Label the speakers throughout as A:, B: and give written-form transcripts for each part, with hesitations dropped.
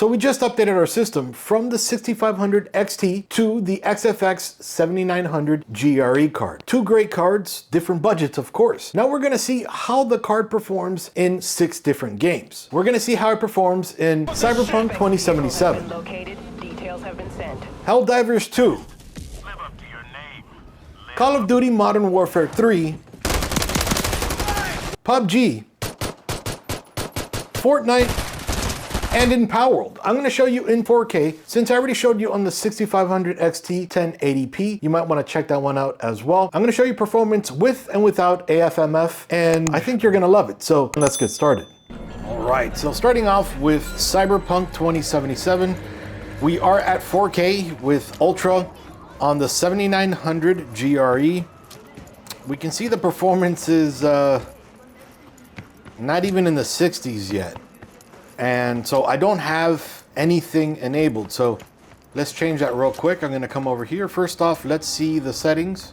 A: So we just updated our system from the 6500 XT to the XFX 7900 GRE card. Two great cards, different budgets of course. Now we're gonna see how the card performs in 6 different games. We're gonna see how it performs in Cyberpunk 2077, Helldivers 2, Call of Duty Modern Warfare 3, PUBG, Fortnite, and in Palworld. I'm gonna show you in 4K. Since I already showed you on the 6500 XT 1080p, you might wanna check that one out as well. I'm gonna show you performance with and without AFMF, and I think you're gonna love it. So let's get started. All right, so starting off with Cyberpunk 2077, we are at 4K with Ultra on the 7900 GRE. We can see the performance is not even in the 60s yet. And so I don't have anything enabled. So let's change that real quick. I'm gonna come over here. First off, let's see the settings.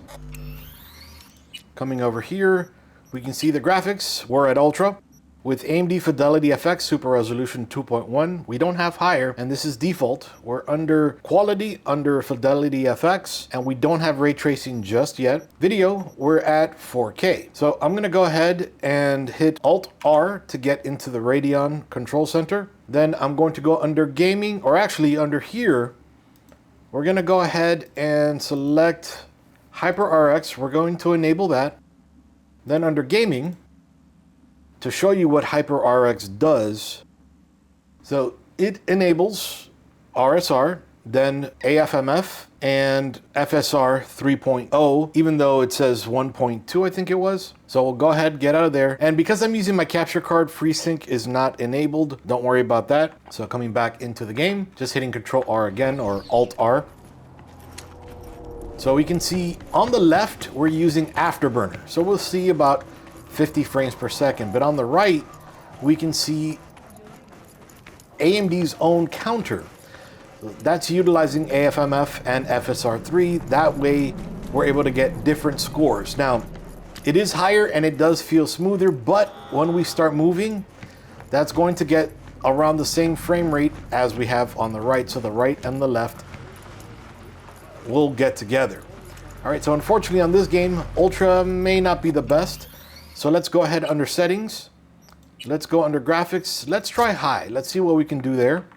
A: Coming over here, we can see the graphics. We're at Ultra with AMD Fidelity FX Super Resolution 2.1. We don't have higher, and this is default. We're under Quality, under Fidelity FX, and we don't have ray tracing just yet. Video, we're at 4K. So I'm gonna go ahead and hit Alt-R to get into the Radeon Control Center. Then I'm going to go under Gaming, or actually under here, we're gonna go ahead and select HyperRX. We're going to enable that. Then under Gaming, to show you what HyperRX does, so it enables RSR, then AFMF, and FSR 3.0, even though it says 1.2, I think it was. So we'll go ahead, get out of there. And because I'm using my capture card, FreeSync is not enabled. Don't worry about that. So coming back into the game, just hitting Control R again, or Alt R. So we can see on the left, we're using Afterburner. So we'll see about 50 frames per second, but on the right, we can see AMD's own counter. That's utilizing AFMF and FSR3. That way, we're able to get different scores. Now, it is higher and it does feel smoother, but when we start moving, that's going to get around the same frame rate as we have on the right. So the right and the left will get together. All right, so unfortunately on this game, Ultra may not be the best. So let's go ahead under settings. Let's go under graphics. Let's try high. Let's see what we can do there.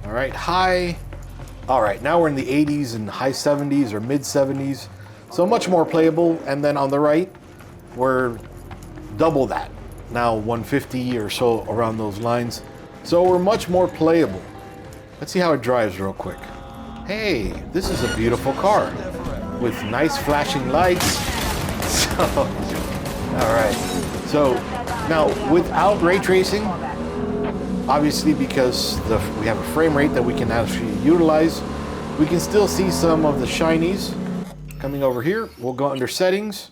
A: All right, high. All right, now we're in the 80s and high 70s or mid 70s. So much more playable. And then on the right, we're double that. Now 150 or so around those lines. So we're much more playable. Let's see how it drives real quick. Hey, this is a beautiful car with nice flashing lights. All right, so now without ray tracing, obviously because we have a frame rate that we can actually utilize, we can still see some of the shinies. Coming over here, we'll go under settings,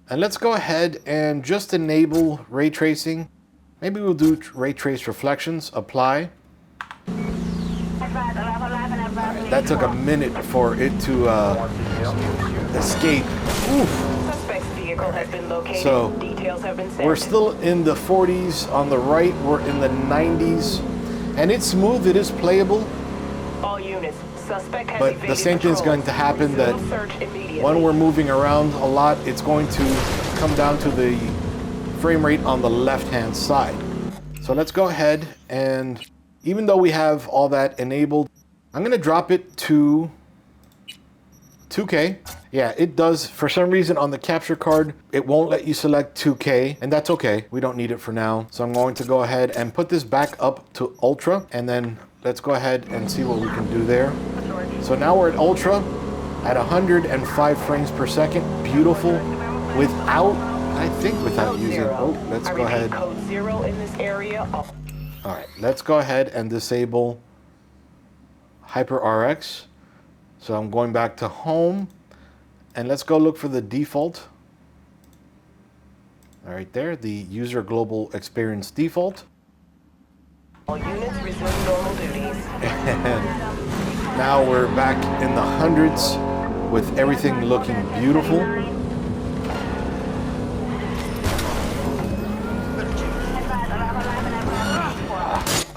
A: and let's go ahead and just enable ray tracing. Maybe we'll do ray trace reflections, apply. Right, that took a minute for it to escape. Oof. So we're still in the 40s. On the right, we're in the 90s. And it's smooth, it is playable. But the same thing is going to happen, that when we're moving around a lot, it's going to come down to the frame rate on the left-hand side. So let's go ahead, and even though we have all that enabled, I'm gonna drop it to 2K. Yeah, it does. For some reason on the capture card, it won't let you select 2K, and that's okay. We don't need it for now. So I'm going to go ahead and put this back up to Ultra, and then let's go ahead and see what we can do there. So now we're at Ultra at 105 frames per second. Beautiful. Without, I think without using, oh, let's go ahead. Code 0 in this area. All right, let's go ahead and disable HyperRX. So I'm going back to home, and let's go look for the default. All right, there, the user global experience default.
B: All units resume normal duties.
A: And now we're back in the hundreds with everything looking beautiful.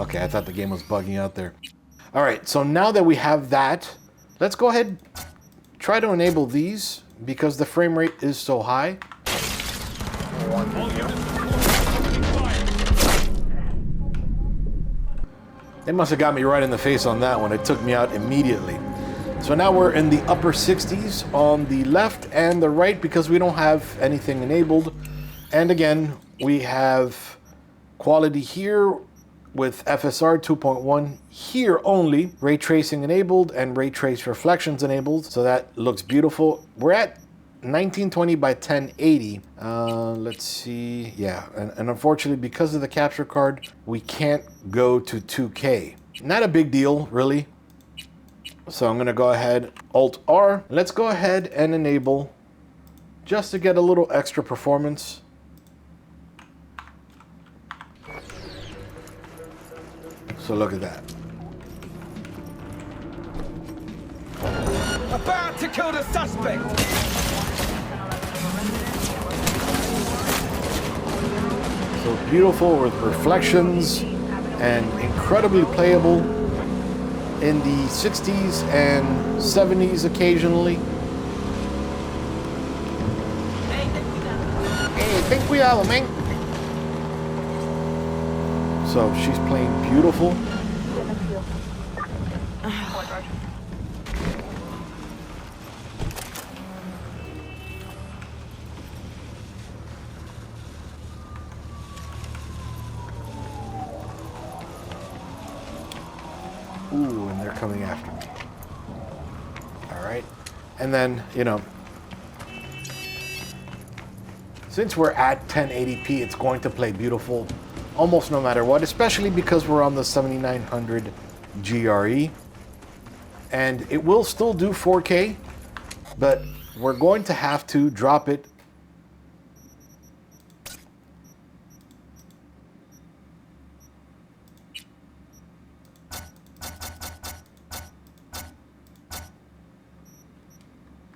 A: Okay, I thought the game was bugging out there. All right, so now that we have that, let's go ahead, try to enable these because the frame rate is so high. They must have got me right in the face on that one. It took me out immediately. So now we're in the upper 60s on the left and the right because we don't have anything enabled. And again, we have quality here with FSR 2.1 here only, ray tracing enabled and ray trace reflections enabled. So that looks beautiful. We're at 1920 by 1080. Let's see. Yeah, and unfortunately, because of the capture card, we can't go to 2K. Not a big deal, really. So I'm gonna go ahead, Alt-R. Let's go ahead and enable, just to get a little extra performance. So look at that.
C: About to kill the suspect!
A: So beautiful with reflections and incredibly playable in the 60s and 70s occasionally. Hey, ten cuidado, man. So she's playing beautiful. Ooh, and they're coming after me. All right. And then, you know, since we're at 1080p, it's going to play beautiful almost no matter what, especially because we're on the 7900 GRE. And it will still do 4K, but we're going to have to drop it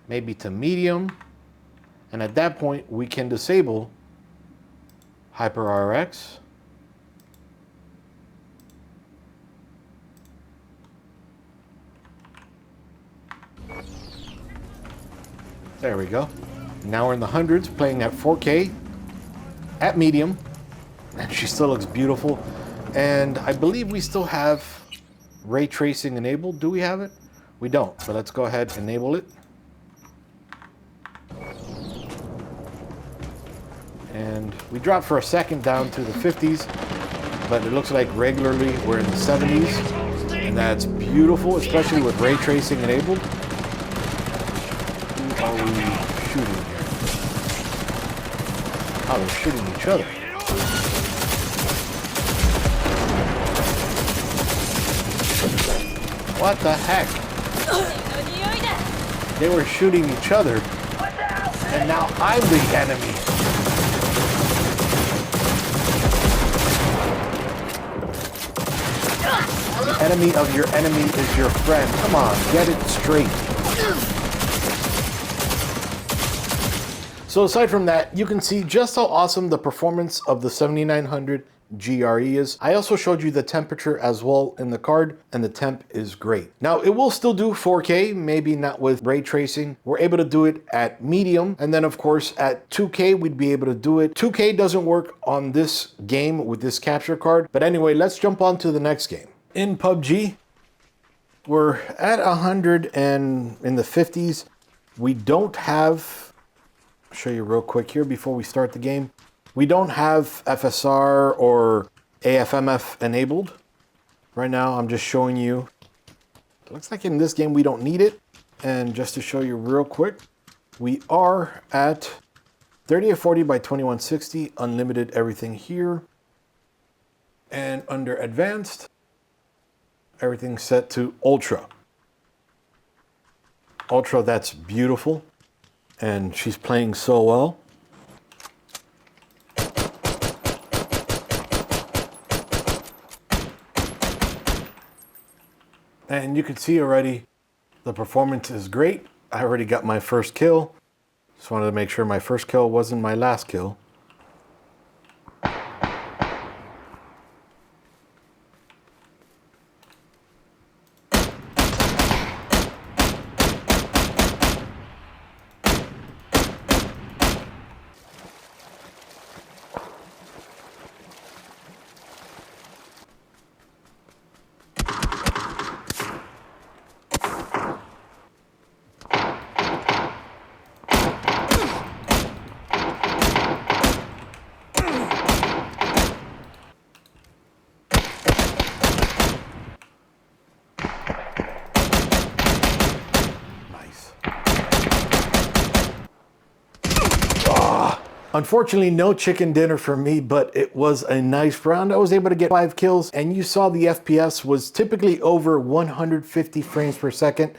A: maybe to medium, and at that point we can disable HyperRX. There we go. Now we're in the hundreds, playing at 4K at medium, and she still looks beautiful. And I believe we still have ray tracing enabled. Do we have it? We don't, but let's go ahead and enable it. And we dropped for a second down to the 50s, but it looks like regularly we're in the 70s, and that's beautiful, especially with ray tracing enabled. Who are we shooting here? Oh, they're shooting each other. What the heck? They were shooting each other, and now I'm the enemy. The enemy of your enemy is your friend. Come on, get it straight. So aside from that, you can see just how awesome the performance of the 7900 GRE is. I also showed you the temperature as well in the card, and the temp is great. Now, it will still do 4K, maybe not with ray tracing. We're able to do it at medium, and then of course at 2K, we'd be able to do it. 2K doesn't work on this game with this capture card, but anyway, let's jump on to the next game. In PUBG, we're at 100 and in the 50s. We don't have, I'll show you real quick here before we start the game. We don't have FSR or AFMF enabled. Right now, I'm just showing you. It looks like in this game, we don't need it. And just to show you real quick, we are at 3040 by 2160, unlimited everything here. And under advanced, everything's set to ultra. Ultra, that's beautiful. And she's playing so well. And you can see already the performance is great. I already got my first kill. Just wanted to make sure my first kill wasn't my last kill. Unfortunately, no chicken dinner for me, but it was a nice round. I was able to get 5 kills, and you saw the FPS was typically over 150 frames per second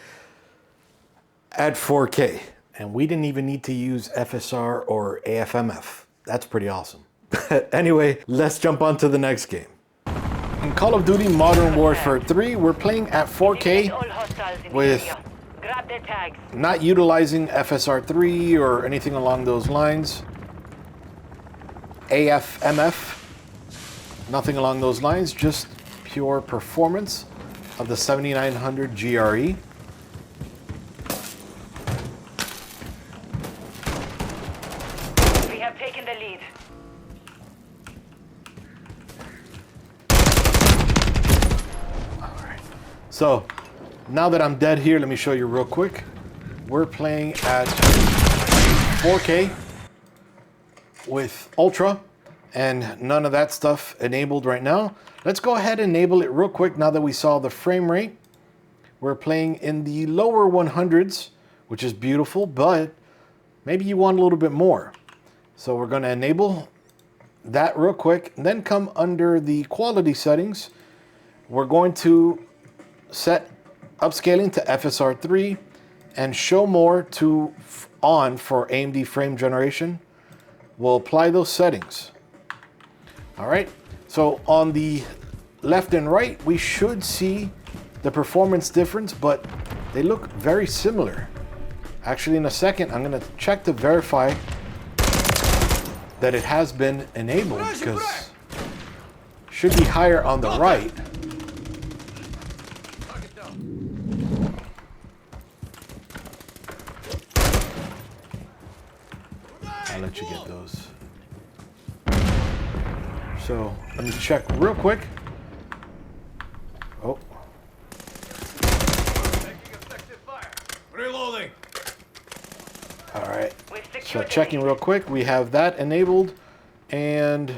A: at 4K. And we didn't even need to use FSR or AFMF. That's pretty awesome. Anyway, let's jump on to the next game. In Call of Duty Modern Warfare 3, we're playing at 4K with not utilizing FSR 3 or anything along those lines. AFMF, nothing along those lines, just pure performance of the 7900 GRE.
B: We have taken the lead.
A: All right. So now that I'm dead here, let me show you real quick. We're playing at 4K with Ultra and none of that stuff enabled right now. Let's go ahead and enable it real quick now that we saw the frame rate. We're playing in the lower 100s, which is beautiful, but maybe you want a little bit more. So we're going to enable that real quick, and then come under the quality settings. We're going to set upscaling to FSR 3 and show more to on for AMD frame generation. We'll apply those settings. All right, so on the left and right, we should see the performance difference, but they look very similar. Actually, in a second, I'm gonna check to verify that it has been enabled, because it should be higher on the right. I'll let you get those. So let me check real quick. Oh.
C: Reloading.
A: All right. So checking real quick, we have that enabled, and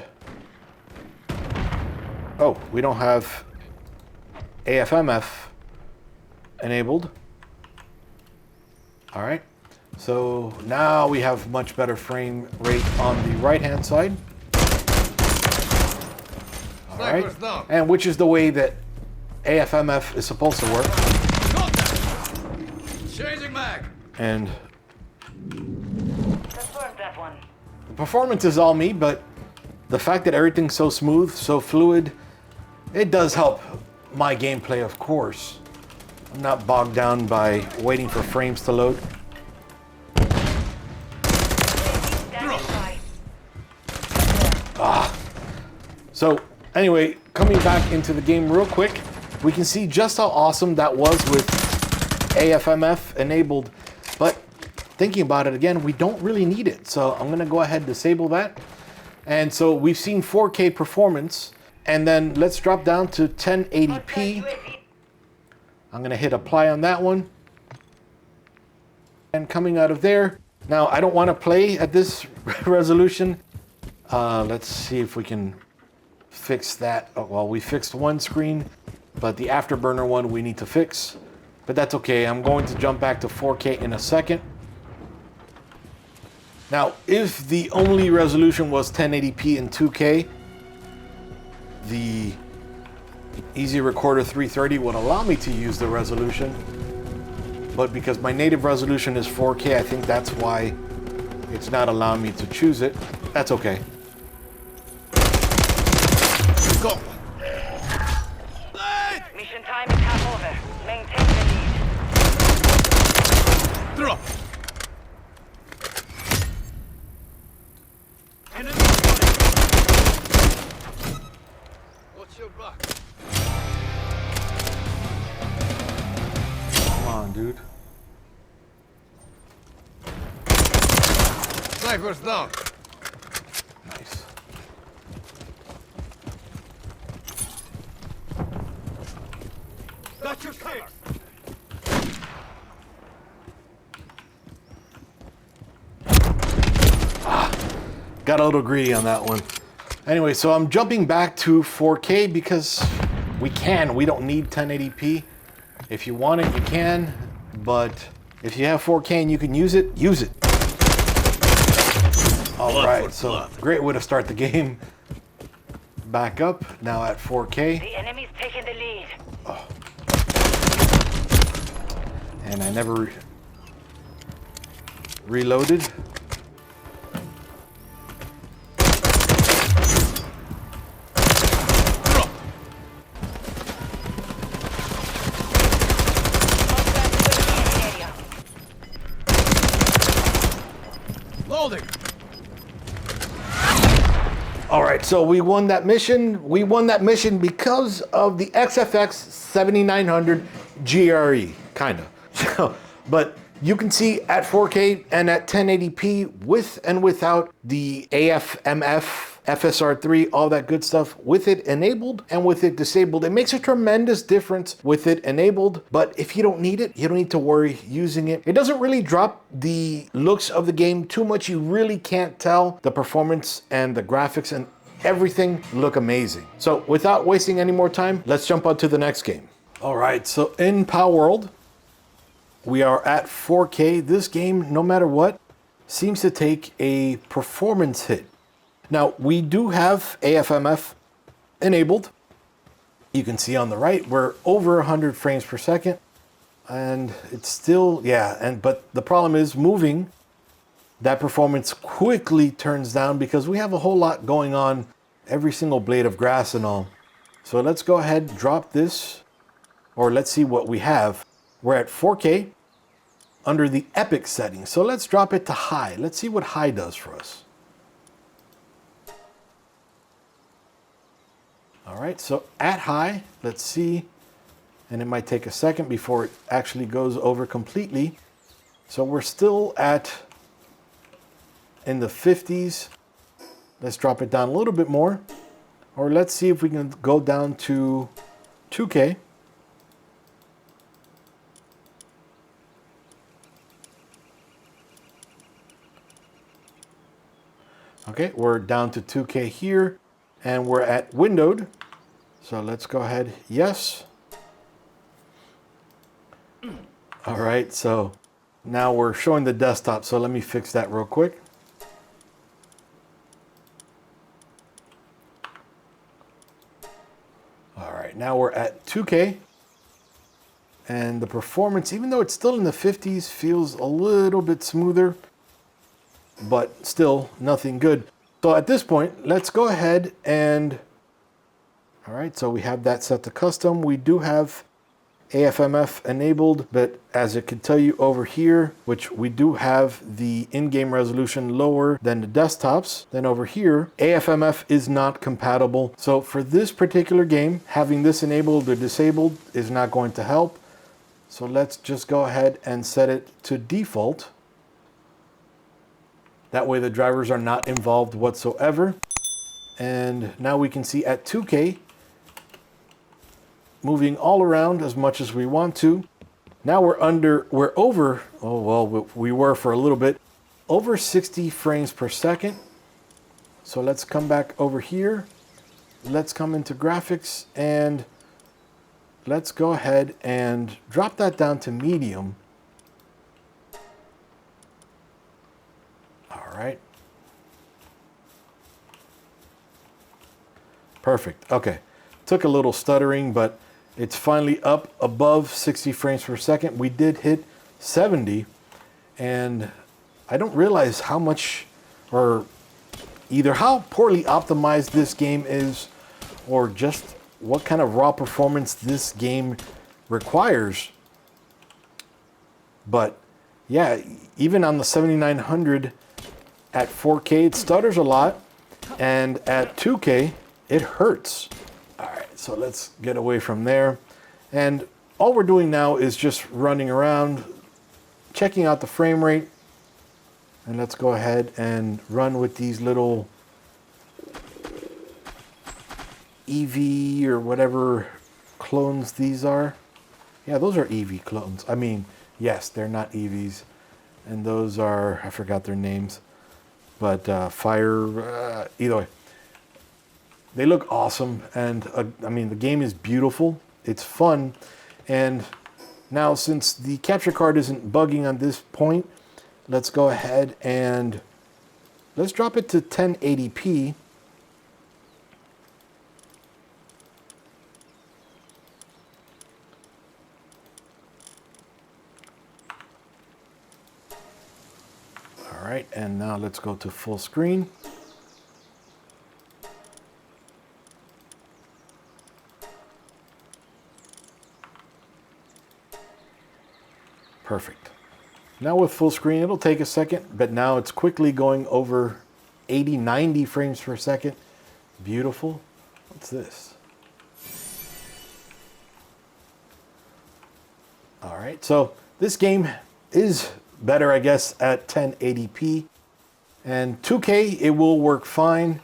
A: oh, we don't have AFMF enabled. All right. So now we have much better frame rate on the right-hand side. All right, and which is the way that AFMF is supposed to work.
C: Changing mag.
A: And
B: Confirm that one.
A: the performance is all me, but the fact that everything's so smooth, so fluid, it does help my gameplay, of course. I'm not bogged down by waiting for frames to load. So anyway, coming back into the game real quick, we can see just how awesome that was with AFMF enabled, but thinking about it again, we don't really need it. So I'm gonna go ahead and disable that. And so we've seen 4K performance, and then let's drop down to 1080p. I'm gonna hit apply on that one. And coming out of there, now I don't wanna play at this resolution. Let's see if we can fix that. Oh, well, we fixed one screen, but the Afterburner one we need to fix. But that's okay. I'm going to jump back to 4K in a second. Now, if the only resolution was 1080p and 2K, the Easy Recorder 330 would allow me to use the resolution. But because my native resolution is 4K, I think that's why it's not allowing me to choose it. That's okay.
C: Go.
B: Mission time is half over. Maintain the lead.
C: Drop. Enemy spotted. Watch your back.
A: Come on, dude.
C: Sniper's down.
A: Nice.
C: Got your six.
A: Got a little greedy on that one. Anyway, so I'm jumping back to 4K because we can. We don't need 1080p. If you want it, you can. But if you have 4K and you can use it, use it. All
C: Blood
A: right,
C: for
A: so
C: blood.
A: great way to start the game. Back up, now at 4K.
B: The enemy's taking the lead.
A: And I never reloaded.
C: Loading.
A: All right, so we won that mission. We won that mission because of the XFX 7900 GRE, kind of. But you can see at 4K and at 1080p with and without the AFMF, FSR3, all that good stuff, with it enabled and with it disabled. It makes a tremendous difference with it enabled, but if you don't need it, you don't need to worry using it. It doesn't really drop the looks of the game too much. You really can't tell. The performance and the graphics and everything look amazing. So without wasting any more time, let's jump on to the next game. All right, so in Palworld, we are at 4K. This game, no matter what, seems to take a performance hit. Now, we do have AFMF enabled. You can see on the right, we're over 100 frames per second. And it's still, but the problem is moving, that performance quickly turns down because we have a whole lot going on, every single blade of grass and all. So let's go ahead, drop this, or let's see what we have. We're at 4K under the epic settings. So let's drop it to high. Let's see what high does for us. All right, so at high, let's see, and it might take a second before it actually goes over completely. So we're still in the 50s. Let's drop it down a little bit more, or let's see if we can go down to 2K. Okay, we're down to 2K here, and we're at windowed. So let's go ahead, yes. All right, so now we're showing the desktop, so let me fix that real quick. All right, now we're at 2K. And the performance, even though it's still in the 50s, feels a little bit smoother, but still nothing good. So at this point, let's go ahead and, all right, so we have that set to custom. We do have AFMF enabled, but as it can tell you over here, which we do have the in-game resolution lower than the desktops, then over here, AFMF is not compatible. So for this particular game, having this enabled or disabled is not going to help. So let's just go ahead and set it to default. That way the drivers are not involved whatsoever. And now we can see at 2K, moving all around as much as we want to. Now we're over, oh well, we were for a little bit, over 60 frames per second. So let's come back over here. Let's come into graphics and let's go ahead and drop that down to medium. All right. Perfect. Okay. Took a little stuttering, but it's finally up above 60 frames per second. We did hit 70, and I don't realize how much, or either how poorly optimized this game is, or just what kind of raw performance this game requires. But yeah, even on the 7900 at 4K, it stutters a lot, and at 2K, it hurts. All right, so let's get away from there. And all we're doing now is just running around, checking out the frame rate. And let's go ahead and run with these little EV or whatever clones these are. Yeah, those are EV clones. I mean, yes, they're not EVs. And those are, I forgot their names. But either way. They look awesome, and I mean, the game is beautiful. It's fun, and now since the capture card isn't bugging on this point, let's go ahead and let's drop it to 1080p. All right, and now let's go to full screen. Perfect. Now with full screen, it'll take a second, but now it's quickly going over 80, 90 frames per second. Beautiful. What's this? All right, so this game is better, I guess, at 1080p. And 2K, it will work fine.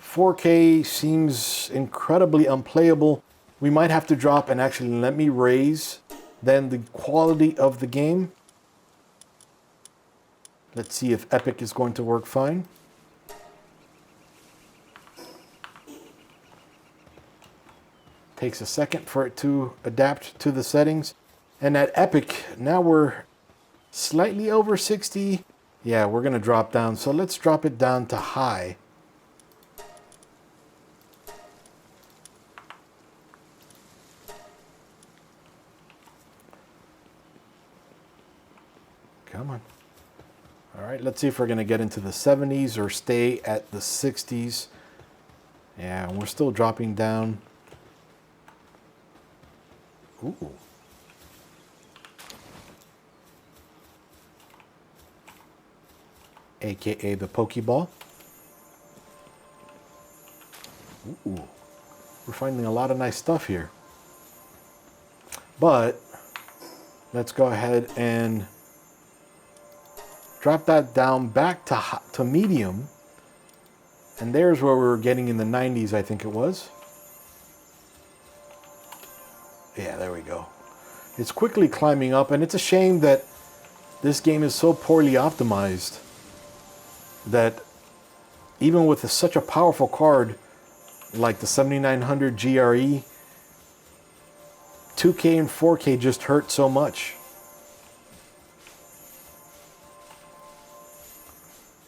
A: 4K seems incredibly unplayable. We might have to drop and actually let me raise then the quality of the game. Let's see if Epic is going to work fine. Takes a second for it to adapt to the settings. And at Epic, now we're slightly over 60. Yeah, we're gonna drop down. So let's drop it down to high. Come on. All right, let's see if we're gonna get into the 70s or stay at the 60s. Yeah, and we're still dropping down. Ooh. AKA the Pokeball. Ooh. We're finding a lot of nice stuff here. But let's go ahead and drop that down back to medium. And there's where we were getting in the 90s, I think it was. Yeah, there we go. It's quickly climbing up, and it's a shame that this game is so poorly optimized that even with such a powerful card like the 7900 GRE, 2K and 4K just hurt so much.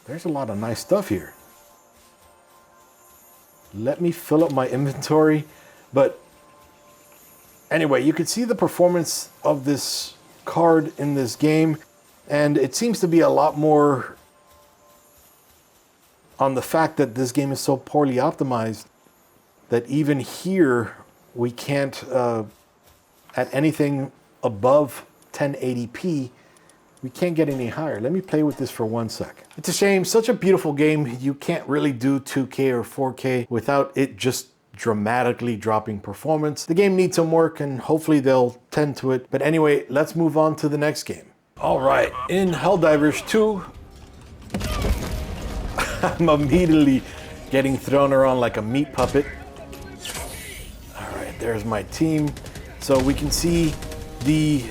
A: There's a lot of nice stuff here. Let me fill up my inventory. But anyway, you can see the performance of this card in this game, and it seems to be a lot more on the fact that this game is so poorly optimized that even here we can't, at anything above 1080p, we can't get any higher. Let me play with this for 1 sec. It's a shame, such a beautiful game. You can't really do 2K or 4K without it just dramatically dropping performance. The game needs some work and hopefully they'll tend to it. But anyway, let's move on to the next game. All right, in Helldivers 2, I'm immediately getting thrown around like a meat puppet. All right, there's my team. So we can see the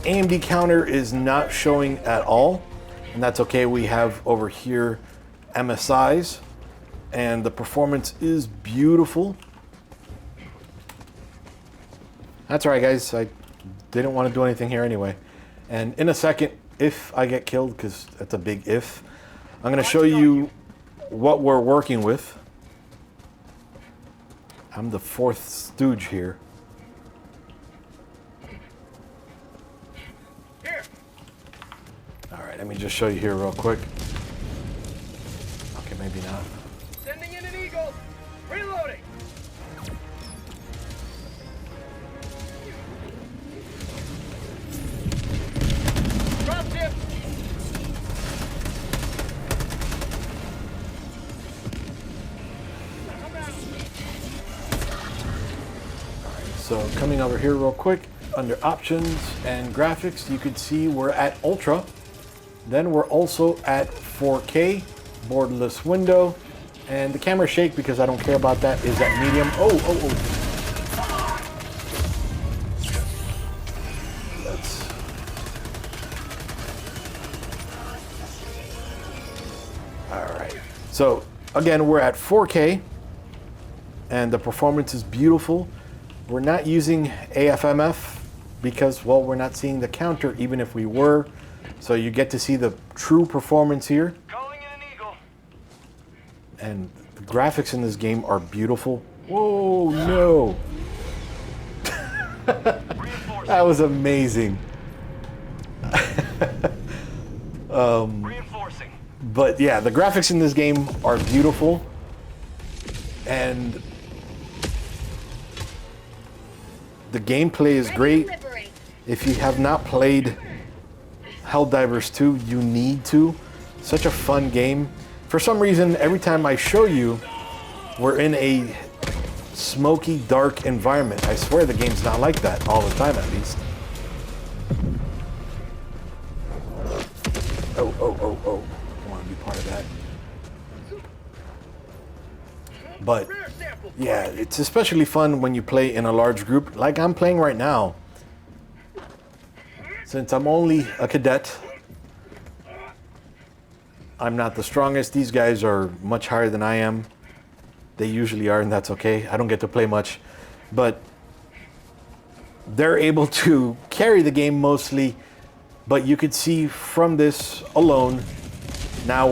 A: AMD counter is not showing at all, and that's okay. We have over here MSIs, and the performance is beautiful. That's all right, guys. I didn't want to do anything here anyway. And in a second, if I get killed, because that's a big if, I'm going to show you what we're working with. I'm the fourth stooge here. All right, let me just show you here real quick. Okay, maybe not.
C: Sending in an eagle. Reloading. Drop ship.
A: So coming over here real quick, under options and graphics, you can see we're at Ultra. Then we're also at 4K, borderless window, and the camera shake, because I don't care about that, is at medium. Oh. That's... All right. So again, we're at 4K, and the performance is beautiful. We're not using AFMF because, well, we're not seeing the counter, even if we were. So you get to see the true performance here.
C: Calling in an eagle.
A: And the graphics in this game are beautiful. Whoa, no. That was amazing.
C: Reinforcing.
A: But yeah, the graphics in this game are beautiful. And the gameplay is great. If you have not played Helldivers 2, you need to. Such a fun game. For some reason, every time I show you, we're in a smoky, dark environment. I swear the game's not like that all the time, at least. Oh, oh, oh, oh. I want to be part of that. But yeah, it's especially fun when you play in a large group, like I'm playing right now. Since I'm only a cadet, I'm not the strongest. These guys are much higher than I am. They usually are, and that's okay. I don't get to play much, but they're able to carry the game mostly. But you could see from this alone, now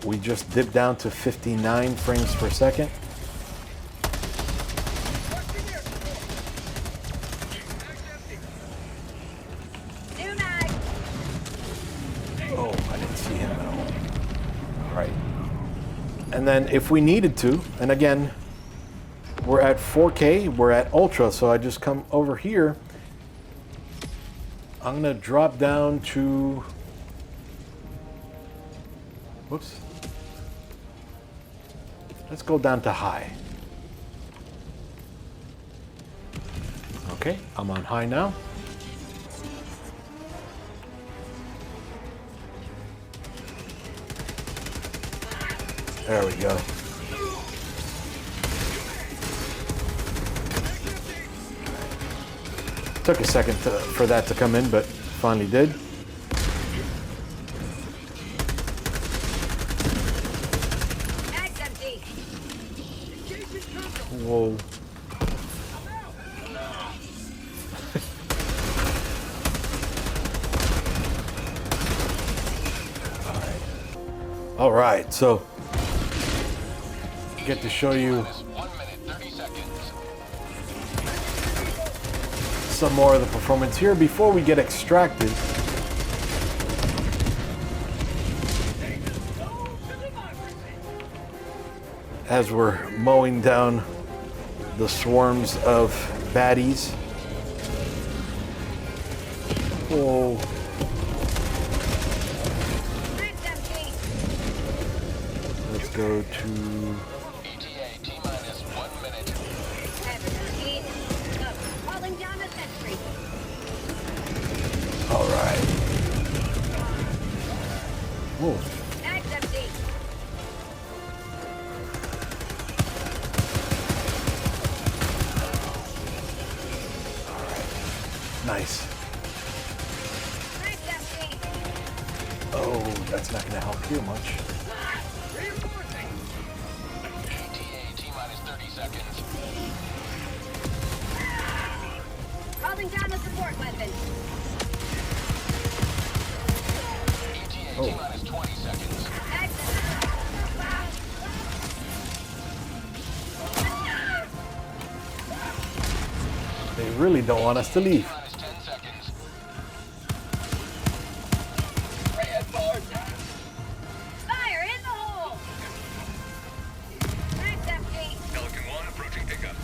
A: we just dipped down to 59 frames per second. Oh, I didn't see him at all. Right. And then if we needed to, and again, we're at 4K, we're at Ultra, so I just come over here. I'm gonna drop down to, whoops. Let's go down to high. Okay, I'm on high now. There we go. Took a second for that to come in, but finally did. Whoa. All right, so get to show you
C: 1 minute, 30 seconds.
A: some more of the performance here before we get extracted. As we're mowing down the swarms of baddies. Whoa. Let's go to
C: ETA T-minus 1 minute.
D: Calling down a sentry.
A: all right. Whoa.
D: Mag's empty.
A: Nice.
D: Mag's empty.
A: Oh, that's not gonna help here much.
C: ETA T-minus 30 seconds.
D: Calling down a support weapon.
C: ETA T-minus 20 seconds.
D: Mag's
A: They really don't want us to leave.
C: T-minus 10 seconds.
D: fire in the hole. Mag's empty.
C: Pelican 1 approaching pickup.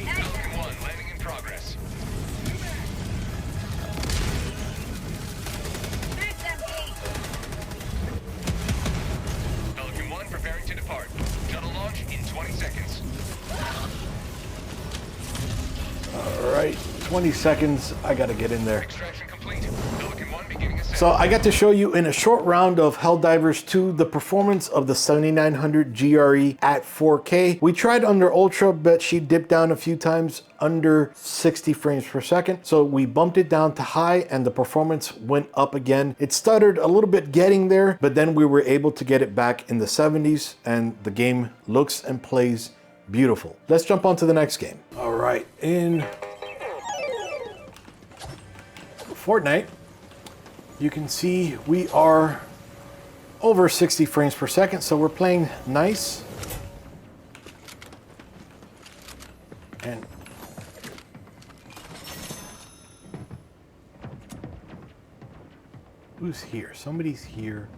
C: Pelican 1 landing in progress.
D: Mag's empty.
C: Pelican 1 preparing to depart. Shuttle launch in 20 seconds.
A: All right, 20 seconds. I gotta get in there.
C: Extraction complete. Pelican 1 beginning ascent.
A: So I got to show you in a short round of Helldivers 2 the performance of the 7900 GRE at 4K. We tried under Ultra, but she dipped down a few times under 60 frames per second. So we bumped it down to high and the performance went up again. It stuttered a little bit getting there, but then we were able to get it back in the 70s and the game looks and plays beautiful. Let's jump on to the next game. All right, in Fortnite, you can see we are over 60 frames per second, so we're playing nice. And who's here? Somebody's here,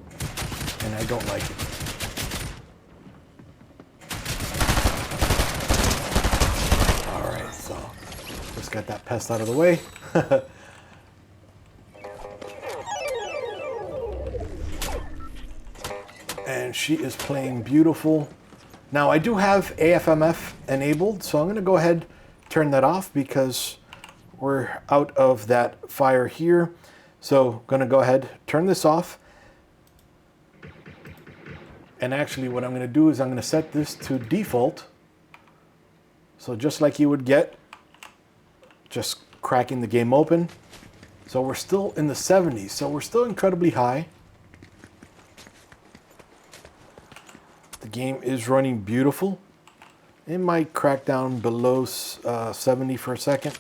A: and I don't like it. All right, so just got that pest out of the way. And she is playing beautiful. Now I do have AFMF enabled, so I'm going to go ahead turn that off because we're out of that fire here. So I'm going to go ahead turn this off. And actually what I'm going to do is I'm going to set this to default. So just like you would get just cracking the game open. So we're still in the 70s, so we're still incredibly high. The game is running beautiful. It might crack down below 70 for a second.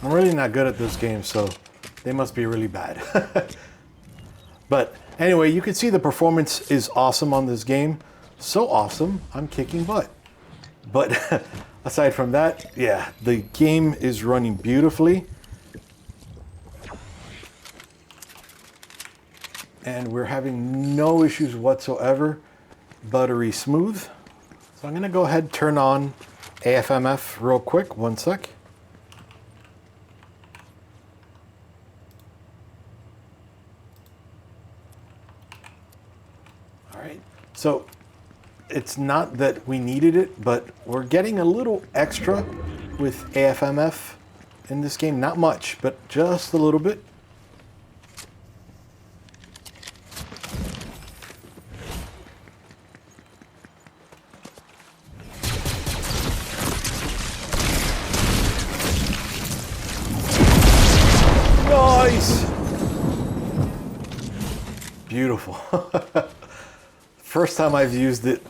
A: I'm really not good at this game, so they must be really bad. But anyway, you can see the performance is awesome on this game. So awesome, I'm kicking butt. But aside from that, yeah, the game is running beautifully. And we're having no issues whatsoever. Buttery smooth. So I'm gonna go ahead and turn on AFMF real quick, one sec. All right, so it's not that we needed it, but we're getting a little extra with AFMF in this game. Not much, but just a little bit. Nice! Beautiful. First time I've used it.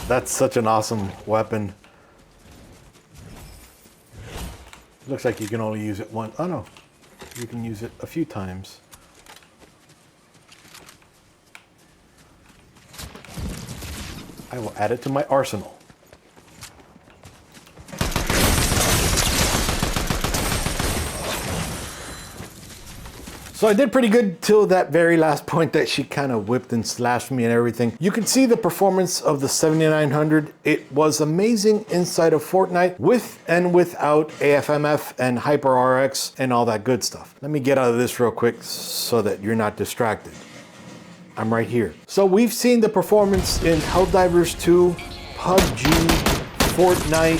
A: That's such an awesome weapon. Looks like you can only use it once. Oh no, you can use it a few times. I will add it to my arsenal. So I did pretty good till that very last point that she kind of whipped and slashed me and everything. You can see the performance of the 7900. It was amazing inside of Fortnite with and without AFMF and Hyper RX and all that good stuff. Let me get out of this real quick so that you're not distracted. I'm right here. So we've seen the performance in Helldivers 2, PUBG, Fortnite,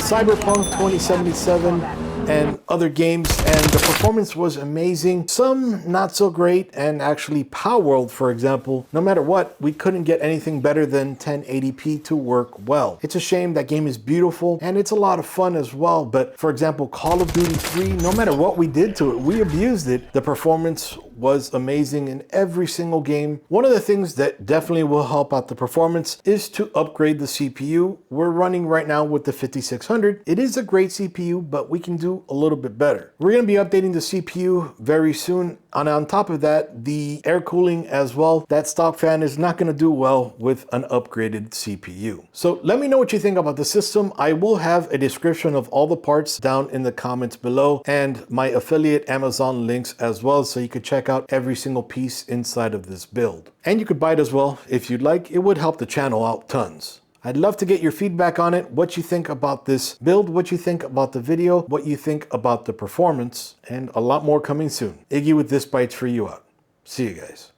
A: Cyberpunk 2077, and other games, and the performance was amazing. Some not so great, and actually Palworld, for example, no matter what, we couldn't get anything better than 1080p to work well. It's a shame. That game is beautiful and it's a lot of fun as well, but for example, Call of Duty 3, no matter what we did to it, we abused it, the performance was amazing in every single game. One of the things that definitely will help out the performance is to upgrade the CPU. We're running right now with the 5600. It is a great CPU, but we can do a little bit better. We're going to be updating the CPU very soon. And on top of that, the air cooling as well. That stock fan is not going to do well with an upgraded CPU. So let me know what you think about the system. I will have a description of all the parts down in the comments below and my affiliate Amazon links as well, so you could check out every single piece inside of this build. And you could buy it as well if you'd like. It would help the channel out tons. I'd love to get your feedback on it, what you think about this build, what you think about the video, what you think about the performance, and a lot more coming soon. Iggy with ThisBytesForYou out. See you guys.